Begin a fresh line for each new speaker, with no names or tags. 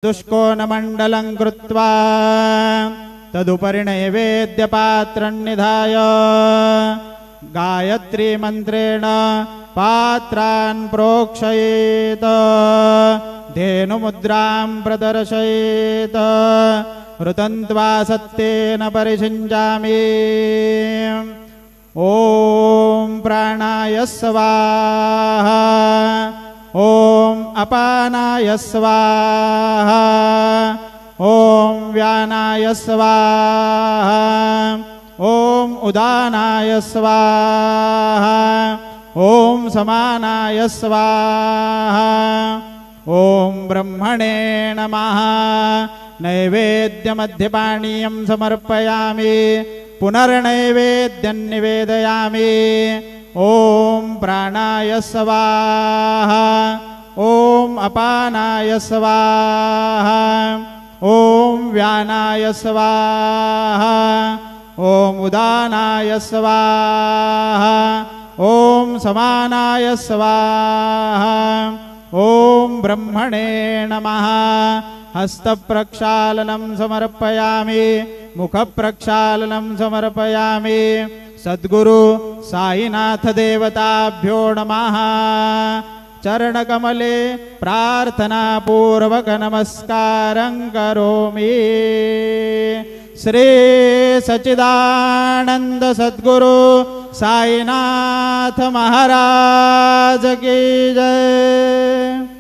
दुष्कोणमण्डलं कृत्वा तदुपरि नैवेद्यपात्रं निधाय गायत्री मन्त्रेण पात्रान् प्रोक्षयेत् धेनुमुद्रां प्रदर्शयेत् ऋतन्त्वा सत्येन परिषिञ्जामि। ॐ प्राणाय स्वाहा ॐ अपानाय स्वाहा ॐ व्यानाय स्वाहा ॐ उदानाय स्वाहा ॐ समानाय स्वाहा ॐ ब्रह्मणे नमः। नैवेद्यमध्यपानीयं समर्पयामि पुनर्नैवेद्यं निवेदयामि। ॐ प्राणाय स्वाहा ॐ अपानाय स्वाहा ॐ व्यानाय स्वाहा ॐ उदानाय स्वाहा ॐ समानाय स्वाहा ॐ ब्रह्मणे नमः। हस्तप्रक्षालनं समर्पयामि मुखप्रक्षालनं समर्पयामि। सद्गुरु साईनाथ देवताभ्यो नमः। चरणकमले प्रार्थनापूर्वक नमस्कारं करोमि। श्री सच्चिदानंद सद्गुरु साईनाथ महाराज की जय।